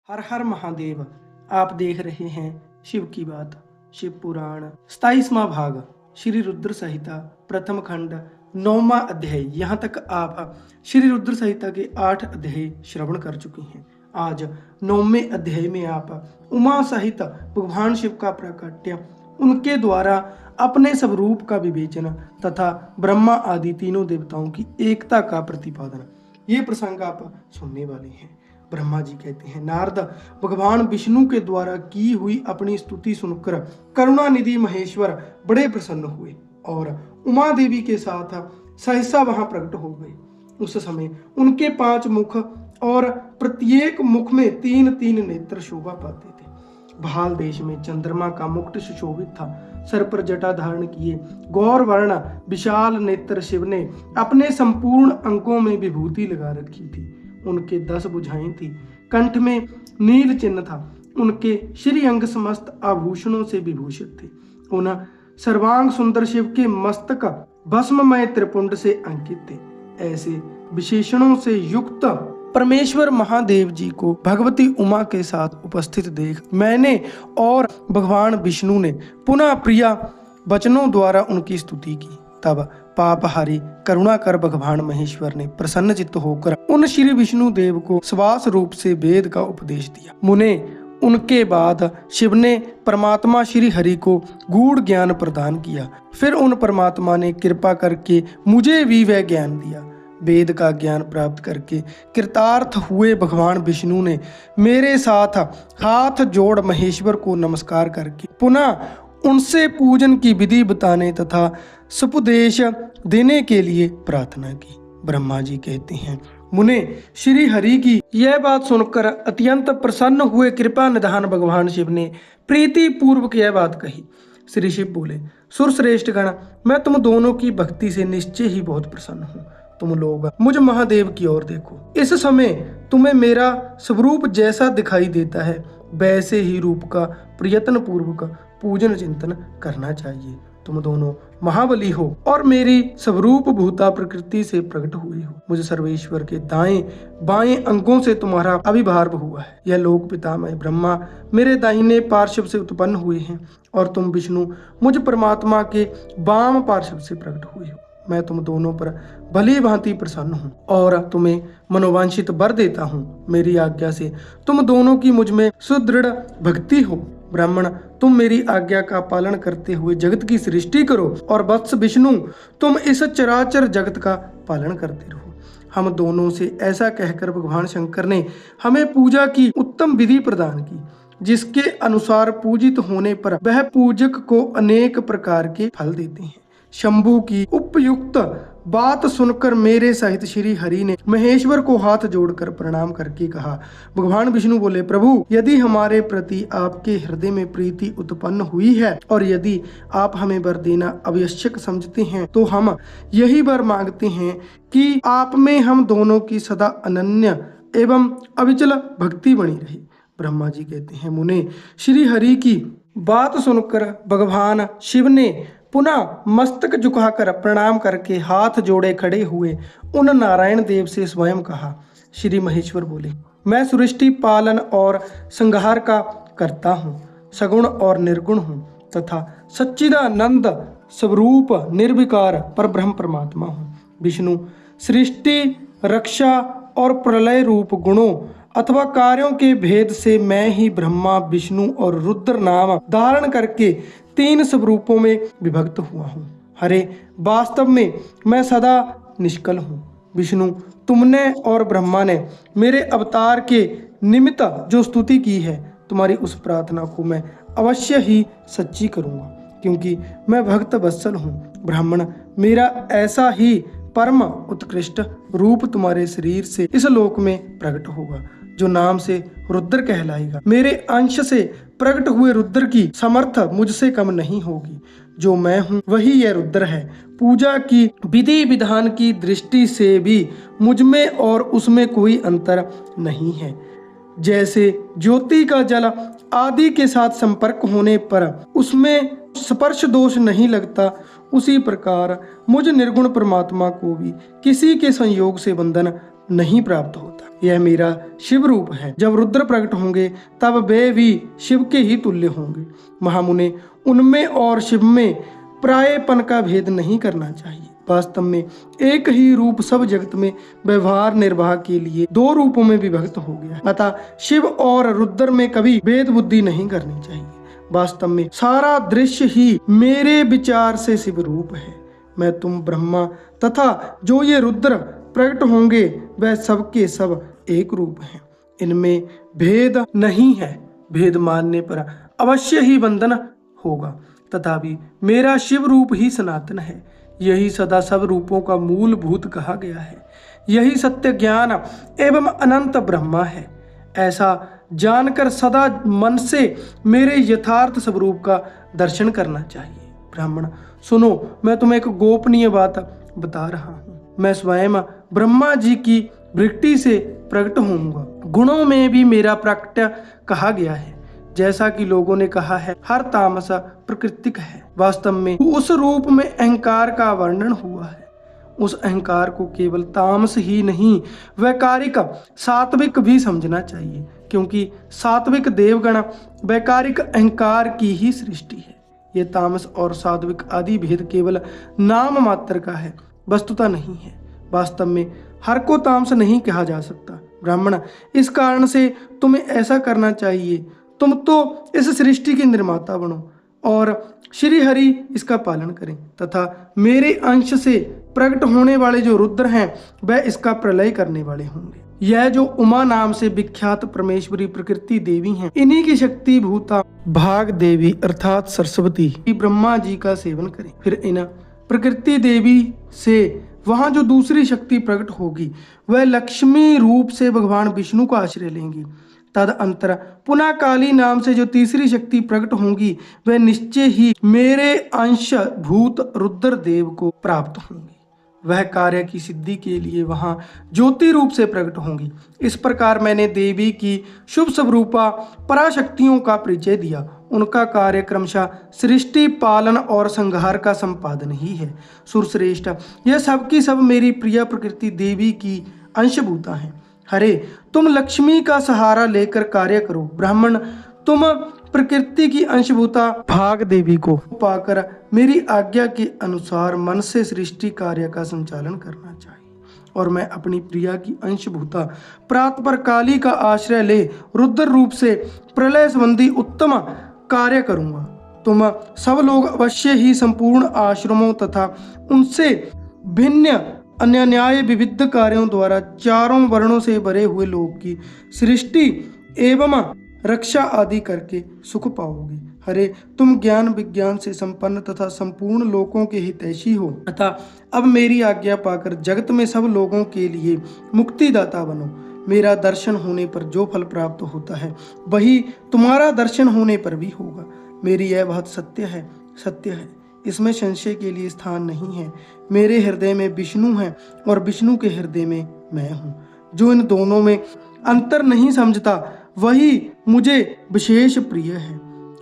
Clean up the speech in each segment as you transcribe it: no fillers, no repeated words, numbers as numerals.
हर हर महादेव। आप देख रहे हैं शिव की बात। शिव पुराण 27वां भाग श्री रुद्र संहिता प्रथम खंड 9वां अध्याय। यहाँ तक आप श्री रुद्र संहिता के 8 अध्याय श्रवण कर चुके हैं। आज 9वें अध्याय में आप उमा सहित भगवान शिव का प्राकट्य, उनके द्वारा अपने स्वरूप का विवेचन तथा ब्रह्मा आदि तीनों देवताओं की एकता का प्रतिपादन, ये प्रसंग आप सुनने वाले हैं। ब्रह्मा जी कहते हैं, नारद भगवान विष्णु के द्वारा की हुई अपनी स्तुति सुनकर करुणानिधि महेश्वर बड़े प्रसन्न हुए और उमा देवी के साथ सहसा वहां प्रकट हो गए। उस समय उनके 5 मुख और प्रत्येक मुख में 3-3 नेत्र शोभा पाते थे। भाल देश में चंद्रमा का मुकुट सुशोभित था। सर पर जटा धारण किए गौर वर्ण विशाल नेत्र शिव ने अपने संपूर्ण अंगों में विभूति लगा रखी थी। उनके 10 भुजाएं थी, कंठ में नील चिन्ह था। उनके श्री अंग समस्त आभूषणों से विभूषित थे। उन सर्वांग सुंदर शिव के मस्तक भस्ममय त्रिपुंड से अंकित थे। ऐसे विशेषणों से युक्त परमेश्वर महादेव जी को भगवती उमा के साथ उपस्थित देख मैंने और भगवान विष्णु ने पुनः प्रिया वचनों द्वारा उनकी स्तुति की। तब पापहारी करुणा कर भगवान महेश्वर ने प्रसन्न चित्त होकर उन श्री विष्णु देव को श्वास रूप से वेद का उपदेश दिया। मुने उनके बाद शिव ने परमात्मा श्री हरि को गूढ़ ज्ञान प्रदान किया। फिर उन परमात्मा ने कृपा करके मुझे भी वह ज्ञान दिया। वेद का ज्ञान प्राप्त करके कृतार्थ हुए भगवान विष्णु ने मेरे साथ हाथ जोड़ महेश्वर को नमस्कार करके पुनः उनसे पूजन की विधि बताने तथा सुपदेश देने के लिए प्रार्थना की। ब्रह्मा जी कहते हैं, मुने श्री हरि की यह बात सुनकर अत्यंत प्रसन्न हुए कृपा निधान भगवान शिव ने प्रीति पूर्वक यह बात कही। श्री शिव बोले, सुरश्रेष्ठ गण, मैं तुम दोनों की भक्ति से निश्चय ही बहुत प्रसन्न हूँ। तुम लोग मुझ महादेव की ओर देखो। इस समय तुम्हें मेरा स्वरूप जैसा दिखाई देता है वैसे ही रूप का प्रयत्न पूर्वक पूजन चिंतन करना चाहिए। तुम दोनों महाबली हो और मेरी स्वरूप भूता प्रकृति से प्रकट हुए हो। मुझे सर्वेश्वर के दाएं बाएं अंगों से तुम्हारा अभिभार हुआ है। यह लोक पितामह ब्रह्मा मेरे दाहिने पार्श्व से उत्पन्न हुए हैं और तुम विष्णु मुझ परमात्मा के वाम पार्श्व से प्रकट हुए हो। मैं तुम दोनों पर भली भांति प्रसन्न हूँ और तुम्हें मनोवांछित वर देता हूँ। मेरी आज्ञा से तुम दोनों की मुझ में सुदृढ़ भक्ति हो। ब्राह्मण, तुम मेरी आज्ञा का पालन करते हुए जगत की सृष्टि करो और वत्स विष्णु, तुम इस चराचर जगत का पालन करते रहो। हम दोनों से ऐसा कहकर भगवान शंकर ने हमें पूजा की उत्तम विधि प्रदान की, जिसके अनुसार पूजित होने पर वह पूजक को अनेक प्रकार के फल देते हैं। शंभु की उपयुक्त बात सुनकर मेरे सहित श्री हरि ने महेश्वर को हाथ जोड़कर प्रणाम करके कहा। भगवान विष्णु बोले, प्रभु, यदि हमारे प्रति आपके हृदय में प्रीति उत्पन्न हुई है और यदि आप हमें वर देना आवश्यक समझते हैं तो हम यही वर मांगते हैं कि आप में हम दोनों की सदा अनन्य एवं अविचल भक्ति बनी रहे। ब्रह्मा जी कहते हैं, मुने श्री हरि की बात सुनकर भगवान शिव ने पुनः मस्तक झुकाकर प्रणाम करके हाथ जोड़े खड़े हुए उन नारायण देव से स्वयं कहा। श्री महेश्वर बोले, मैं सृष्टि पालन और संहार का करता हूँ, सगुण और निर्गुण हूँ तथा सच्चिदानंद स्वरूप निर्विकार परब्रह्म परमात्मा हूँ। विष्णु सृष्टि, रक्षा और प्रलय रूप गुणों अथवा कार्यों के भेद से मैं ही ब्रह्मा, विष्णु और रुद्र नाम धारण करके 3 स्वरूपों में विभक्त हुआ हूँ। हरे, वास्तव में मैं सदा निष्कल हूँ। विष्णु, तुमने और ब्रह्मा ने मेरे अवतार के निमित्त जो स्तुति की है, तुम्हारी उस प्रार्थना को मैं अवश्य ही सच्ची करूँगा, क्योंकि मैं भक्त वत्सल हूँ। ब्राह्मण, मेरा ऐसा ही परम उत्कृष्ट रूप तुम्हारे शरीर से इस लोक में प्रकट होगा, जो नाम से रुद्र कहलाएगा। मेरे अंश से प्रकट हुए रुद्र की समर्थ मुझसे कम नहीं होगी। जो मैं हूँ वही यह रुद्र है। पूजा की विधि विधान की दृष्टि से भी मुझ में और उसमें कोई अंतर नहीं है। जैसे ज्योति का जल आदि के साथ संपर्क होने पर उसमें स्पर्श दोष नहीं लगता, उसी प्रकार मुझ निर्गुण परमात्मा को भी किसी के संयोग से बंधन नहीं प्राप्त होता। यह मेरा शिव रूप है। जब रुद्र प्रकट होंगे तब वे भी शिव के ही तुल्य होंगे। महामुने, उनमें और शिव में प्रायपन का भेद नहीं करना चाहिए। वास्तव में एक ही रूप सब जगत में व्यवहार निर्वाह के लिए दो रूपों में विभक्त हो गया। अतः शिव और रुद्र में कभी भेद बुद्धि नहीं करनी चाहिए। वास्तव में सारा दृश्य ही मेरे विचार से शिव रूप है। मैं तुम ब्रह्मा तथा जो ये रुद्र प्रकट होंगे वह सबके सब एक रूप हैं। इनमें भेद नहीं है। भेद मानने पर अवश्य ही बंधन होगा। तथापि मेरा शिव रूप ही सनातन है। यही सदा सब रूपों का मूलभूत कहा गया है। यही सत्य ज्ञान एवं अनंत ब्रह्मा है। ऐसा जानकर सदा मन से मेरे यथार्थ स्वरूप का दर्शन करना चाहिए। ब्राह्मण सुनो, मैं तुम्हें एक गोपनीय बात बता रहा हूँ। मैं स्वयं ब्रह्मा जी की वृत्ति से प्रकट होऊंगा। गुणों में भी मेरा प्रकट कहा गया है। जैसा कि लोगों ने कहा है, हर तामस प्राकृतिक है। वास्तव में उस रूप में अहंकार का वर्णन हुआ है। उस अहंकार को केवल तामस ही नहीं, वैकारिक सात्विक भी समझना चाहिए, क्योंकि सात्विक देवगण वैकारिक अहंकार की ही सृष्टि है। ये तामस और सात्विक आदि भेद केवल नाम मात्र का है, वस्तुता नहीं है। वास्तव में हर को तामस नहीं कहा जा सकता। ब्राह्मण, इस कारण से तुम्हें ऐसा करना चाहिए। तुम तो इस सृष्टि के निर्माता बनो और श्री हरि इसका पालन करें, तथा मेरे अंश से प्रकट होने वाले जो रुद्र हैं वह इसका प्रलय करने वाले होंगे। यह जो उमा नाम से विख्यात परमेश्वरी प्रकृति देवी हैं, इन्हीं की शक्ति भूता भाग देवी अर्थात सरस्वती ब्रह्मा जी का सेवन करें। फिर इन प्रकृति देवी से वहां जो दूसरी शक्ति प्रकट होगी वह लक्ष्मी रूप से भगवान विष्णु का आश्रय लेंगी। तदअंतर पुनः काली नाम से जो तीसरी शक्ति प्रकट होंगी वह निश्चय ही मेरे अंश भूत रुद्र देव को प्राप्त होंगी। वह कार्य की सिद्धि के लिए वहां ज्योति रूप से प्रकट होंगी। इस प्रकार मैंने देवी की शुभ स्वरूपा पराशक्तियों का परिचय दिया। उनका कार्य क्रमशः सृष्टि पालन और संहार का संपादन ही है। सुरश्रेष्ठ, यह सबकी सब मेरी प्रिय प्रकृति देवी की अंशभूता हैं। हरे, तुम लक्ष्मी का सहारा लेकर कार्य करो। ब्राह्मण, तुम प्रकृति की अंशभूता भाग देवी को पाकर मेरी आज्ञा के अनुसार मन से सृष्टि कार्य का संचालन करना चाहिए और मैं अपनी प्रिया की अंशभूता प्रातपर काली का आश्रय ले रुद्र रूप से प्रलय संबंधी उत्तम कार्य करूंगा। तुम सब लोग अवश्य ही संपूर्ण आश्रमों तथा उनसे भिन्न अन्य न्याय विविध कार्यों द्वारा चारों वर्णों से भरे हुए लोग की सृष्टि एवं रक्षा आदि करके सुख पाओगे। हरे, तुम ज्ञान विज्ञान से संपन्न तथा संपूर्ण लोगों के हितैषी हो अतः अब मेरी आज्ञा पाकर जगत में सब लोगों के लिए मुक्तिदाता बनो। मेरा दर्शन होने पर जो फल प्राप्त होता है वही तुम्हारा दर्शन होने पर भी होगा। मेरी यह बात सत्य है, सत्य है, इसमें संशय के लिए स्थान नहीं है। मेरे हृदय में विष्णु है और विष्णु के हृदय में मैं हूँ। जो इन दोनों में अंतर नहीं समझता वही मुझे विशेष प्रिय है।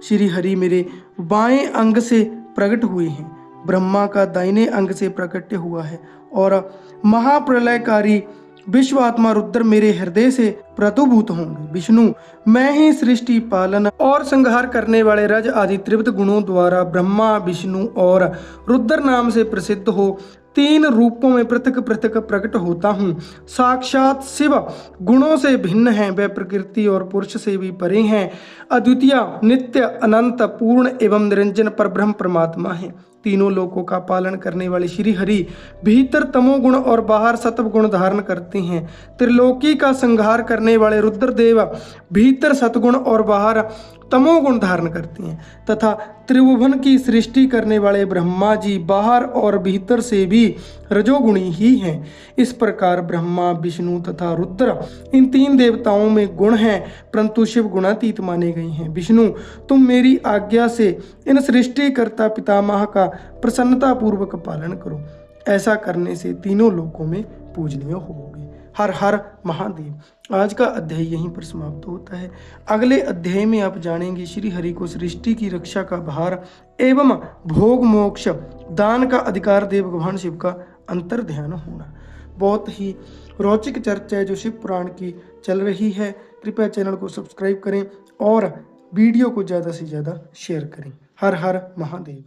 श्री हरि मेरे बाएं अंग से प्रकट हुए हैं, ब्रह्मा का दाहिने अंग से प्रकट हुआ है और महाप्रलयकारी विश्वात्मा रुद्र मेरे हृदय से प्रतुभूत होंगे। विष्णु, मैं ही सृष्टि पालन और संहार करने वाले रज आदि त्रिविध गुणों द्वारा ब्रह्मा विष्णु और रुद्र नाम से प्रसिद्ध हो तीन रूपों में पृथक पृथक प्रकट होता हूँ। साक्षात शिव गुणों से भिन्न हैं, वे प्रकृति और पुरुष से भी परे हैं। अद्वितीय नित्य अनंत पूर्ण एवं निरंजन परब्रह्म परमात्मा है। तीनों लोकों का पालन करने वाले श्री हरि भीतर तमोगुण और बाहर सत्व गुण धारण करते हैं। त्रिलोकी का संहार करने वाले रुद्रदेव भीतर सतगुण और बाहर तमोगुण धारण करते हैं तथा त्रिभुवन की सृष्टि करने वाले ब्रह्मा जी बाहर और भीतर से भी रजोगुणी ही हैं। इस प्रकार ब्रह्मा विष्णु तथा रुद्र इन तीन देवताओं में गुण हैं, परंतु शिव गुणातीत माने गए हैं। विष्णु, तुम मेरी आज्ञा से इन सृष्टिकर्ता पितामह का प्रसन्नता पूर्वक पालन करो। ऐसा करने से तीनों लोकों में पूजनीय होगे। हर हर महादेव। आज का अध्याय यहीं पर समाप्त होता है। अगले अध्याय में आप जानेंगे श्री हरि को सृष्टि की रक्षा का भार एवं भोग मोक्ष दान का अधिकार देव भगवान शिव का अंतर ध्यान होना। बहुत ही रोचक चर्चा है जो शिव पुराण की चल रही है। कृपया चैनल को सब्सक्राइब करें और वीडियो को ज़्यादा से ज़्यादा शेयर करें। हर हर महादेव।